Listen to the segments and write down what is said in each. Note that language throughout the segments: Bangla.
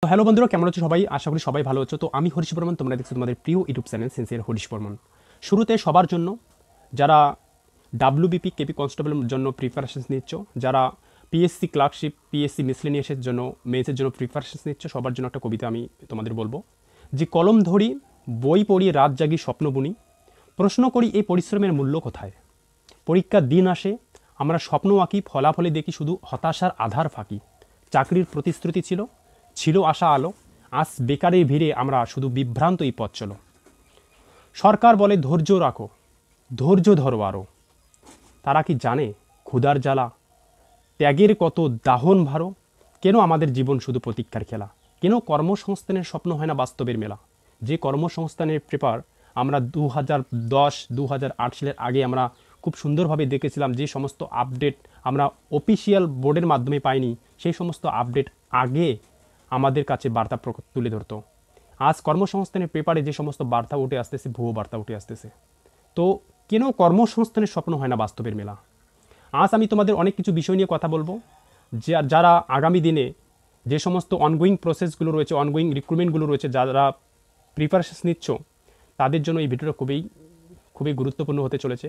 তো হ্যালো বন্ধুরা, কেমন আছো সবাই? আশা করি সবাই ভালো আছো। তো আমি হরিশ বর্মন, তোমরা দেখছো তোমাদের প্রিয় YouTube channel sincere Harish Barman. শুরুতে সবার জন্য যারা ডাব্লিউবিপি কেপি কনস্টেবলের জন্য প্রিপারেশনস নিচ্ছ, যারা পিএসসি ক্লার্কশিপ, পিএসসি মিসলেনিয়াসের জন্য মেন্সের জন্য প্রিপারেশনস নিচ্ছ, সবার জন্য একটা কবিতা আমি তোমাদের বলবো। যে কলম ধরি, বই পড়ি, রাত জাগি, স্বপ্ন বুনি, প্রশ্ন করি এই পরিশ্রমের মূল্য কোথায়? পরীক্ষার দিন আসে, আমরা স্বপ্ন আঁকি, ফলাফলে দেখি শুধু হতাশার আধার ফাঁকি। চাকরির প্রতিশ্রুতি ছিল, ছিল আশা আলো, আজ বেকারের ভিড়ে আমরা শুধু বিভ্রান্ত এই পথ চলো। সরকার বলে ধৈর্য রাখো, ধৈর্য ধরো আরও। তারা কি জানে ক্ষুধার জ্বালা, ত্যাগের কত দাহন ভারো? কেন আমাদের জীবন শুধু প্রতীক্ষার খেলা? কেন কর্মসংস্থানের স্বপ্ন হয় না বাস্তবের মেলা? যে কর্মসংস্থানের পেপার আমরা 2010-2008 সালের আগে আমরা খুব সুন্দরভাবে দেখেছিলাম, যে সমস্ত আপডেট আমরা অফিসিয়াল বোর্ডের মাধ্যমে পাইনি, সেই সমস্ত আপডেট আগে আমাদের কাছে বার্তা তুলে ধরতো। আজ কর্মসংস্থানের পেপারে যে সমস্ত বার্তা উঠে আসতেছে, ভুয়ো বার্তা উঠে আসতেছে। তো কেন কর্মসংস্থানের স্বপ্ন হয় না বাস্তবের মেলা? আজ আমি তোমাদের অনেক কিছু বিষয় নিয়ে কথা বলবো, যারা আগামী দিনে যে সমস্ত অনগোয়িং প্রসেসগুলো রয়েছে, অনগোয়িং রিক্রুটমেন্টগুলো রয়েছে, যারা প্রিপারেশন নিচ্ছ, তাদের জন্য এই ভিডিওটা খুবই গুরুত্বপূর্ণ হতে চলেছে।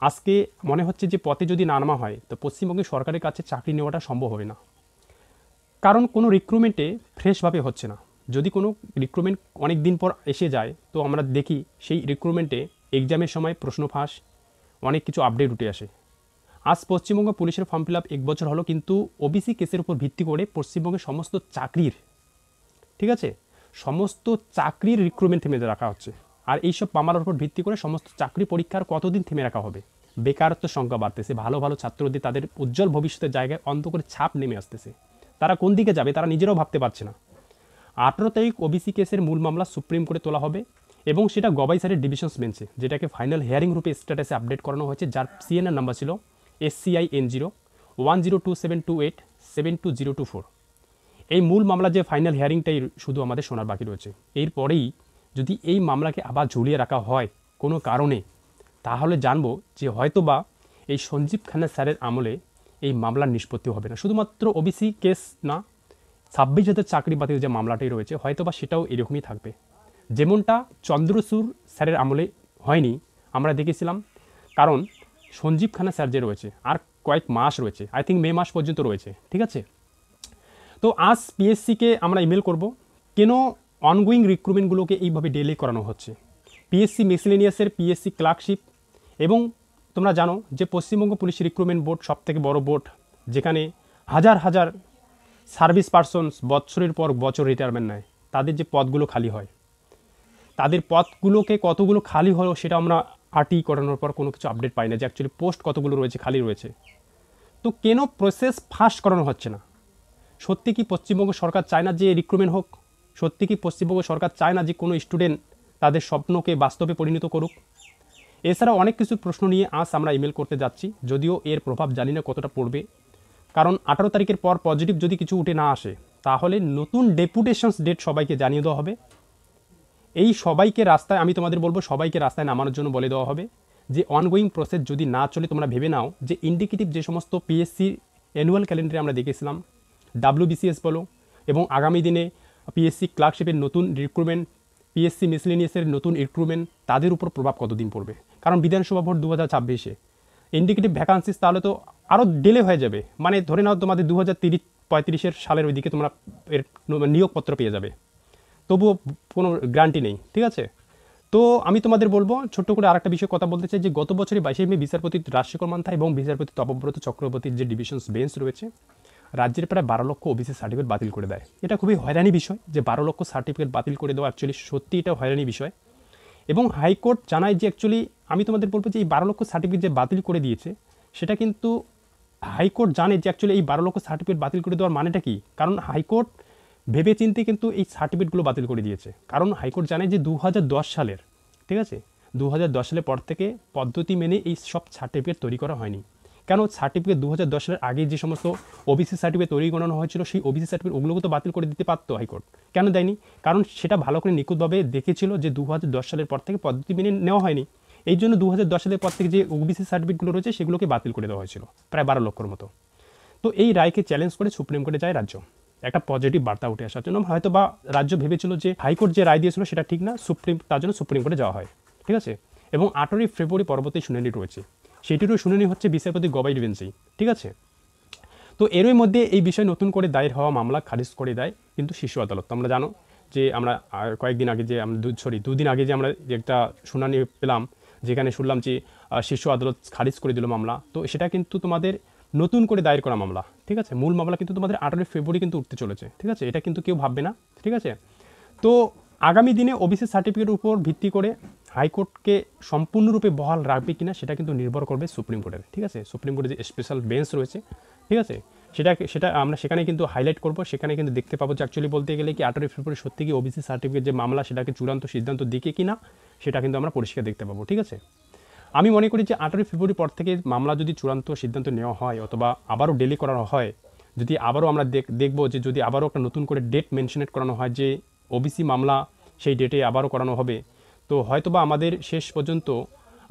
আজকে মনে হচ্ছে যে পথে যদি না নামা হয়, তো পশ্চিমবঙ্গের সরকারের কাছে চাকরি নেওয়াটা সম্ভব হবে না। কারণ কোনো রিক্রুটমেন্টে ফ্রেশভাবে হচ্ছে না। যদি কোনো রিক্রুটমেন্ট অনেক দিন পর এসে যায়, তো আমরা দেখি সেই রিক্রুটমেন্টে এক্সামের সময় প্রশ্ন ফাঁস, অনেক কিছু আপডেট উঠে আসে। আজ পশ্চিমবঙ্গ পুলিশের ফর্ম ফিল আপ 1 বছর হলো, কিন্তু ওবিসি কেসের উপর ভিত্তি করে পশ্চিমবঙ্গের সমস্ত চাকরির, ঠিক আছে, সমস্ত চাকরির রিক্রুটমেন্ট থেমে রাখা হচ্ছে। আর এইসব মামলার উপর ভিত্তি করে সমস্ত চাকরি পরীক্ষার কতদিন থেমে রাখা হবে? বেকারত্ব সংখ্যা বাড়তেছে, ভালো ভালো ছাত্রদের তাদের উজ্জ্বল ভবিষ্যতের জায়গায় অন্ত করে ছাপ নেমে আসতেছে। তারা কোন দিকে যাবে তারা নিজেরাও ভাবতে পারছে না। 18 তারিখ ওবিসি কেসের মূল মামলা সুপ্রিম কোর্টে তোলা হবে, এবং সেটা গবাই সাইডের ডিভিশনস বেঞ্চে, যেটাকে ফাইনাল হিয়ারিং রূপে স্ট্যাটাসে আপডেট করানো হয়েছে, যার সিএনআর নাম্বার ছিল SCI N0102728720024। এই মূল মামলা যে ফাইনাল হিয়ারিংটাই শুধু আমাদের শোনার বাকি রয়েছে। এরপরেই যদি এই মামলাকে আবার ঝুলিয়ে রাখা হয় কোনো কারণে, তাহলে জানবো যে হয়তোবা এই সঞ্জীব খান্না স্যারের আমলে এই মামলার নিষ্পত্তি হবে না। শুধুমাত্র ওবিসি কেস না, 26,000 চাকরি বাতিল যে মামলাটাই রয়েছে, হয়তোবা সেটাও এরকমই থাকবে। যেমনটা চন্দ্রচূড় স্যারের আমলে হয়নি, আমরা দেখেছিলাম। কারণ সঞ্জীব খান্না স্যার যে রয়েছে আর কয়েক মাস রয়েছে, আই থিঙ্ক মে মাস পর্যন্ত রয়েছে, ঠিক আছে। তো আজ পিএসসিকে আমরা ইমেল করব, কেন অনগোয়িং রিক্রুটমেন্টগুলোকে এইভাবে ডিলে করানো হচ্ছে। পিএসসি মিসলেনিয়াসের, পিএসসি ক্লার্কশিপ, এবং তোমরা জানো যে পশ্চিমবঙ্গ পুলিশ রিক্রুটমেন্ট বোর্ড সবথেকে বড় বোর্ড, যেখানে হাজার হাজার সার্ভিস পারসনস বছরের পর বছর রিটায়ারমেন্ট নেয়, তাদের যে পদগুলো খালি হয়, তাদের পদগুলোকে কতগুলো খালি হলো সেটা আমরা আরটি করানোর পর কোনো কিছু আপডেট পাই না, যে অ্যাকচুয়ালি পোস্ট কতগুলো রয়েছে, খালি রয়েছে। তো কেন প্রসেস ফাস্ট করানো হচ্ছে না? সত্যি কি পশ্চিমবঙ্গ সরকার চায় না যে রিক্রুটমেন্ট হোক? সত্যি কি পশ্চিমবঙ্গ সরকার চায় না যে কোনো স্টুডেন্ট তাদের স্বপ্নকে বাস্তবে পরিণত করুক? এছাড়া অনেক কিছু প্রশ্ন নিয়ে আজ আমরা ইমেল করতে যাচ্ছি, যদিও এর প্রভাব জানি না কতটা পড়বে। কারণ 18 তারিখের পর পজিটিভ যদি কিছু উঠে না আসে, তাহলে নতুন ডেপুটেশনস ডেট সবাইকে জানিয়ে দেওয়া হবে। এই সবাইকে রাস্তায়, আমি তোমাদের বলবো সবাইকে রাস্তায় নামানোর জন্য বলে দেওয়া হবে যে অনগোয়িং প্রসেস যদি না চলে, তোমরা ভেবে নাও যে ইন্ডিকেটিভ যে সমস্ত পিএসসি অ্যানুয়াল ক্যালেন্ডারে আমরা দেখেছিলাম, WBCS বলো, এবং আগামী দিনে পিএসসি ক্লার্কশিপের নতুন রিক্রুটমেন্ট, পিএসসি মিসলেনিয়াসের নতুন রিক্রুটমেন্ট, তাদের উপর প্রভাব কতদিন পড়বে? কারণ বিধানসভা ভোট 2026-এ, ইন্ডিকেটিভ ভ্যাকান্সিস তাহলে তো আরও ডিলে হয়ে যাবে। মানে ধরে নাও তোমাদের 2030-35 সালের ওইদিকে তোমরা এর নিয়োগপত্র পেয়ে যাবে, তবুও কোনো গ্যারান্টি নেই, ঠিক আছে। তো আমি তোমাদের বলবো ছোট্ট করে আরেকটা বিষয়ে কথা বলতে চাই, যে গত বছরে 22 মে বিচারপতি রাজশেখর মান্থা এবং বিচারপতি তপব্রত চক্রবর্তীর যে ডিভিশনস বেঞ্চ রয়েছে, রাজ্যের প্রায় 12 লক্ষ ওবিসি সার্টিফিকেট বাতিল করে দেয়। এটা খুবই হয়রানি বিষয়, যে 12 লক্ষ সার্টিফিকেট বাতিল করে দেওয়া অ্যাকচুয়ালি সত্যি এটা হয়রানি বিষয়। এবং হাইকোর্ট জানায় যে অ্যাকচুয়ালি, আমি তোমাদের বলবো যে এই 12 লক্ষ সার্টিফিকেট যে বাতিল করে দিয়েছে, সেটা কিন্তু হাইকোর্ট জানে যে অ্যাকচুয়ালি এই 12 লক্ষ সার্টিফিকেট বাতিল করে দেওয়ার মানেটা কি। কারণ হাইকোর্ট ভেবে চিন্তে কিন্তু এই সার্টিফিকেটগুলো বাতিল করে দিয়েছে। কারণ হাইকোর্ট জানে যে 2010 সালের, ঠিক আছে, 2010 সালের পর থেকে পদ্ধতি মেনে এই সব সার্টিফিকেট তৈরি করা হয়নি। কেন সার্টিফিকেট 2010 সালের আগে যে সমস্ত ওবিসি সার্টিফিকেট তৈরি করানো হয়েছিল, সেই ওবিসি সার্টিফিকেট ওগুলোকে তো বাতিল করে দিতে পারতো হাইকোর্ট, কেন দেয়নি? কারণ সেটা ভালো করে নিখুঁতভাবে দেখেছিল যে 2010 সালের পর থেকে পদ্ধতি মেনে নেওয়া হয়নি। এই জন্য 2010 সালের পর থেকে যে ওবিসি সার্টিফিকেটগুলো রয়েছে সেগুলোকে বাতিল করে দেওয়া হয়েছিল, প্রায় 12 লক্ষর মতো। তো এই রায়কে চ্যালেঞ্জ করে সুপ্রিম কোর্টে যায় রাজ্য, একটা পজিটিভ বার্তা উঠে আসার জন্য হয়তো বা রাজ্য ভেবেছিল যে হাইকোর্ট যে রায় দিয়েছিল সেটা ঠিক না, তার জন্য সুপ্রিম কোর্টে যাওয়া হয়, ঠিক আছে। এবং 8ই ফেব্রুয়ারি পরবর্তী শুনানি রয়েছে, সেটিরও শুনানি হচ্ছে বিচারপতি গবাই বেঞ্চেই, ঠিক আছে। তো এরই মধ্যে এই বিষয়ে নতুন করে দায়ের হওয়া মামলা খারিজ করে দেয় কিন্তু শীর্ষ আদালত। তোমরা জানো যে আমরা কয়েকদিন আগে যে দুদিন আগে যে আমরা যে একটা শুনানি পেলাম, যেখানে শুনলাম যে শীর্ষ আদালত খারিজ করে দিল মামলা, তো সেটা কিন্তু তোমাদের নতুন করে দায়ের করা মামলা, ঠিক আছে। মূল মামলা কিন্তু তোমাদের 8ই ফেব্রুয়ারি কিন্তু উঠতে চলেছে, ঠিক আছে, এটা কিন্তু কেউ ভাববে না, ঠিক আছে। তো আগামী দিনে ওবিসি সার্টিফিকেটের উপর ভিত্তি করে হাইকোর্টকে সম্পূর্ণরূপে বহাল রাখবে কিনা সেটা কিন্তু নির্ভর করবে সুপ্রিম কোর্টের, ঠিক আছে। সুপ্রিম কোর্টের যে স্পেশাল বেঞ্চ রয়েছে, ঠিক আছে, সেটা আমরা সেখানে কিন্তু হাইলাইট করব, সেখানে কিন্তু দেখতে পাবো যে অ্যাকচুয়ালি বলতে গেলে কি 8ই ফেব্রুয়ারি সত্যি কি ওবিসি সার্টিফিকেট যে মামলা সেটাকে চূড়ান্ত সিদ্ধান্ত দিকে কিনা সেটা কিন্তু আমরা পরিষ্কার দেখতে পাবো, ঠিক আছে। আমি মনে করি যে 8ই ফেব্রুয়ারি পর থেকে মামলা যদি চূড়ান্ত সিদ্ধান্ত নেওয়া হয় অথবা আবারও ডেলি করানো হয়, যদি আবারও আমরা দেখব যে যদি আবারও একটা নতুন করে ডেট মেনশনেট করানো হয় যে ওবিসি মামলা সেই ডেটে আবারও করানো হবে, তো হয়তোবা আমাদের শেষ পর্যন্ত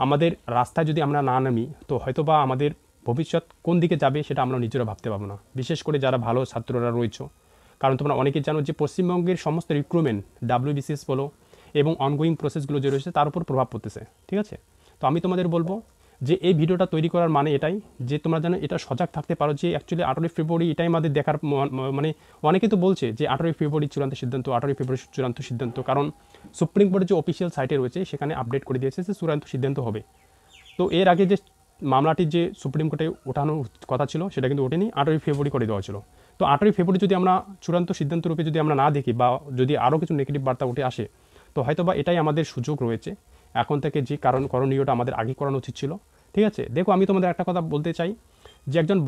আমাদের রাস্তায় যদি আমরা না নামি, তো হয়তোবা আমাদের ভবিষ্যৎ কোন দিকে যাবে সেটা আমরা নিজেরা ভাবতে পারবো না, বিশেষ করে যারা ভালো ছাত্ররা রয়েছে। কারণ তোমরা অনেকেই জানো যে পশ্চিমবঙ্গের সমস্ত রিক্রুটমেন্ট WBCS বলো এবং অনগোয়িং প্রসেসগুলো যে রয়েছে তার উপর প্রভাব পড়তেছে, ঠিক আছে। তো আমি তোমাদের বলবো যে এই ভিডিওটা তৈরি করার মানে এটাই যে তোমরা যেন এটা সজাগ থাকতে পারো যে অ্যাকচুয়ালি 8ই ফেব্রুয়ারি এটাই আমাদের দেখার মানে অনেকে তো বলছে যে 8ই ফেব্রুয়ারি চূড়ান্ত সিদ্ধান্ত, 8ই ফেব্রুয়ারি চূড়ান্ত সিদ্ধান্ত, কারণ সুপ্রিম কোর্টের যে অফিসিয়াল সাইটে রয়েছে সেখানে আপডেট করে দিয়েছে যে চূড়ান্ত সিদ্ধান্ত হবে। তো এর আগে যে মামলাটি যে সুপ্রিম কোর্টে ওঠানোর কথা ছিল সেটা কিন্তু ওঠেনি, 8ই ফেব্রুয়ারি করে দেওয়া ছিল। তো 8ই ফেব্রুয়ারি যদি আমরা চূড়ান্ত সিদ্ধান্ত রূপে যদি আমরা না দেখি বা যদি আরও কিছু নেগেটিভ বার্তা উঠে আসে, তো হয়তো বা এটাই আমাদের সুযোগ রয়েছে এখন থেকে যে করণীয়টা আমাদের আগে করানো উচিত ছিল, ঠিক আছে। দেখো আমি তোমাদের একটা কথা বলতে চাই যে একজন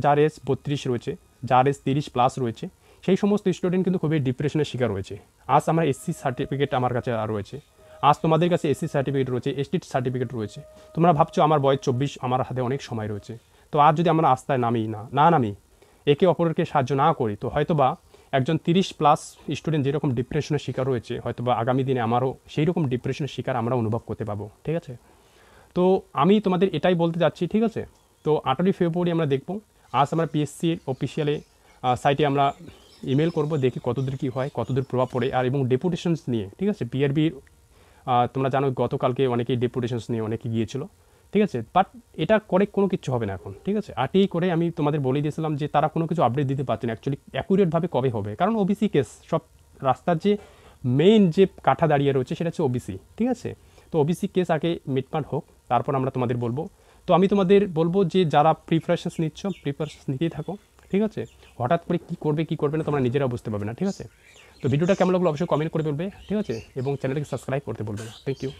যার এজ 32 রয়েছে, যার এজ 30+ রয়েছে, সেই সমস্ত স্টুডেন্ট কিন্তু খুবই ডিপ্রেশনের শিকার রয়েছে। আজ আমার SC সার্টিফিকেট আমার কাছে রয়েছে, আজ তোমাদের কাছে SC সার্টিফিকেট রয়েছে, ST সার্টিফিকেট রয়েছে, তোমরা ভাবছো আমার বয়স 24, আমার হাতে অনেক সময় রয়েছে। তো আজ যদি আমরা রাস্তায় নামি একে অপরকে সাহায্য না করি, তো হয়তোবা একজন 30+ স্টুডেন্ট যেরকম ডিপ্রেশনের শিকার রয়েছে, হয়তোবা আগামী দিনে আমারও সেই রকম ডিপ্রেশনের শিকার আমরা অনুভব করতে পাবো, ঠিক আছে। তো আমি তোমাদের এটাই বলতে যাচ্ছি, ঠিক আছে। তো 8ই ফেব্রুয়ারি আমরা দেখব। আজ আমরা PSCর অফিসিয়ালে সাইটে আমরা ইমেল করব, দেখি কতদূর কী হয়, কতদূর প্রভাব পড়ে, আর এবং ডেপুটেশনস নিয়ে, ঠিক আছে। BRBর তোমরা জানো গতকালকে অনেকেই ডেপুটেশনস নিয়ে অনেকে গিয়েছিল, ঠিক আছে। বাট এটা করে কোনো কিছু হবে না এখন, ঠিক আছে। RTI করে আমি তোমাদের বলে দিয়েছিলাম যে তারা কোনো কিছু আপডেট দিতে পারছে না অ্যাকচুয়ালি অ্যাকুরেটভাবে কবে হবে, কারণ ওবিসি কেস সব রাস্তার যে মেইন যে কাঠা দাঁড়িয়ে রয়েছে সেটা হচ্ছে ওবিসি, ঠিক আছে। তো ওবিসি কেস আগে মিটমাট হোক, তারপর আমরা তোমাদের বলবো। তো আমি তোমাদের বলবো যে যারা প্রিপারেশনস নিতেই থাকো, ঠিক আছে। হঠাৎ করে কী করবে না তোমরা নিজেরা বুঝতে পারবে না, ঠিক আছে। তো ভিডিওটা কেমন লাগলো অবশ্যই কমেন্ট করে বলবে, ঠিক আছে, এবং চ্যানেলটাকে সাবস্ক্রাইব করতে বলবে না। Thank you.